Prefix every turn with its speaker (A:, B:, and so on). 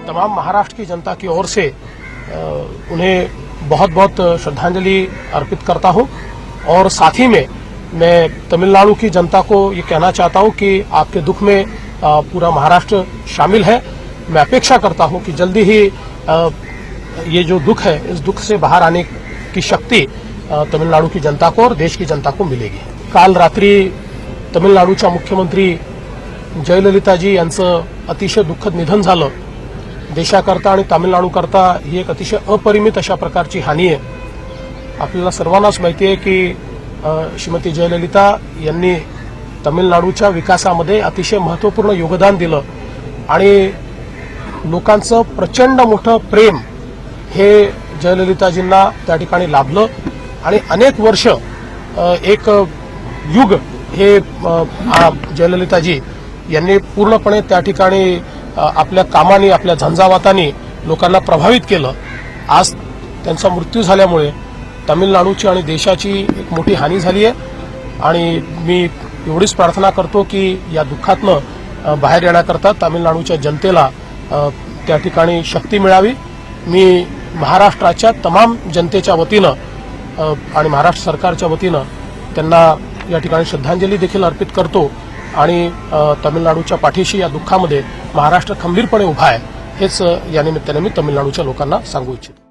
A: तमाम महाराष्ट्र की जनता की ओर से उन्हें बहुत बहुत श्रद्धांजलि अर्पित करता हूं और साथ ही में मैं तमिलनाडु की जनता को ये कहना चाहता हूं कि आपके दुख में पूरा महाराष्ट्र शामिल है। मैं अपेक्षा करता हूं कि जल्दी ही ये जो दुख है इस दुख से बाहर आने की शक्ति तमिलनाडु की जनता को और देश की जनता को मिलेगी। काल रात्री तमिलनाडूच्या मुख्यमंत्री जयललिताजी यांचं अतिशय दुःखद निधन झालं। देशाकरता आणि तामिळनाडूकरता ही एक अतिशय अपरिमित अशा प्रकारची हानी आहे। आपल्याला सर्वांनाच माहिती आहे की श्रीमती जयललिता यांनी तामिळनाडूच्या विकासामध्ये अतिशय महत्त्वपूर्ण योगदान दिलं आणि लोकांचं प्रचंड मोठं प्रेम हे जयललिताजींना त्या ठिकाणी लाभलं आणि अनेक वर्ष एक युग हे जयललिताजी यांनी पूर्णपणे त्या ठिकाणी आपल्या कामाने आपल्या झंझावाताने लोकांना प्रभावित केलं। आज त्यांचा मृत्यू झाल्यामुळे तामिळनाडूची आणि देशाची एक मोठी हानी झाली आहे आणि मी एवढीच प्रार्थना करतो की या दुःखातनं बाहेर येण्याकरता तामिळनाडूच्या जनतेला त्या ठिकाणी शक्ती मिळावी। मी महाराष्ट्राच्या तमाम जनतेच्या वतीनं आणि महाराष्ट्र सरकारच्या वतीनं त्यांना या ठिकाणी श्रद्धांजली देखील अर्पित करतो आणि तामिळनाडूच्या पाठीशी या दुःखामध्ये महाराष्ट्र खंबीरपणे उभा आहे हेच या निमित्ताने मी तामिळनाडूच्या लोकांना सांगू इच्छितो।